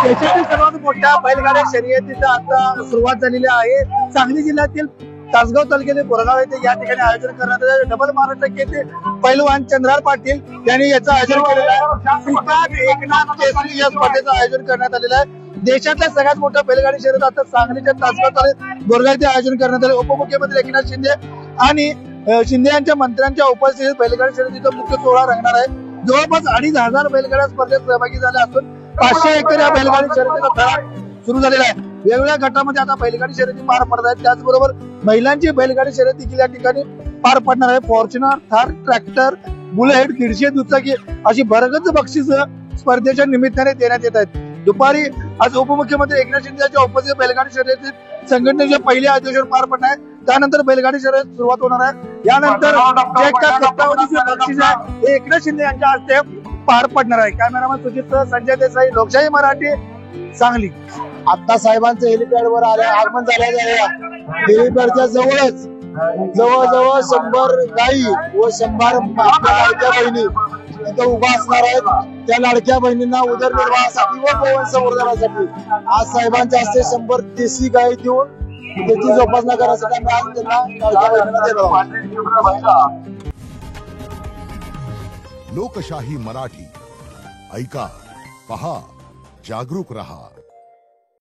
देशातील सर्वात मोठ्या बैलगाड्या शर्यतीचा आता सुरुवात झालेली आहे। सांगली जिल्ह्यातील तासगाव तालुक्यातील बोरगाव येथे या ठिकाणी आयोजन करण्यात आले। डबल महाराष्ट्र येथे पैलवान चंद्रहार पाटील यांनी याचं आयोजन केलेलं आहे। श्रीकांत एकनाथ केसरी या स्पर्धेचं आयोजन करण्यात आलेलं आहे। देशातल्या सगळ्यात मोठ्या बैलगाडी शर्यत आता सांगलीच्या तासगाव तालुक्यात बोरगाव येथे आयोजन करण्यात आले। उपमुख्यमंत्री एकनाथ शिंदे आणि शिंदे यांच्या मंत्र्यांच्या उपस्थितीत बैलगाडी शर्यतीचा मुख्य सोहळा रंगणार आहे। जवळपास 2500 बैलगाड्या स्पर्धेत सहभागी झाल्या असून 500 एकर या बैलगाडी शर्यतीचा खेळ सुरू झालेला आहे। वेगवेगळ्या गटामध्ये आता बैलगाडी शर्यती पार पडत आहेत। त्याचबरोबर महिलांची बैलगाडी शर्यत देखील या ठिकाणी पार पडणार आहे। फॉर्च्युनर, थार, ट्रॅक्टर, बुलेट, 150 दुचाकी अशी भरगच्च बक्षीस स्पर्धेच्या निमित्ताने देण्यात येत आहेत। दुपारी आज उपमुख्यमंत्री एकनाथ शिंदे यांच्या उपस्थितीत बैलगाडी शर्यतीत संघटनेचे पहिले अधिवेशन पार पडणार आहे। त्यानंतर बैलगाडी शर्यत सुरुवात होणार आहे। यानंतर जे कप्तावधीचे बक्षीस आहे हे एकनाथ शिंदे यांच्या हस्ते पार पडणार आहे। कॅमेरामॅन सुजित संजय देसाई, लोकशाही मराठी, सांगली। आता साहेबांचं हेलिपॅडवर आगमन झालं। हेलिपॅडच्या जवळच जवळजवळ 100 गाई व 100 लाडक्या बहिणी इथं उभा असणार आहेत। त्या लाडक्या बहिणींना उदरनिर्वाहासाठी व गोवंश संवर्धनासाठी आज साहेबांच्या हस्ते 100 देशी गाई देऊन त्याची जोपासना करण्यासाठी आम्ही आज त्यांना लाडक्या बहिणींना देणार आहोत। लोकशाही मराठी ऐका, पहा, जागरूक रहा।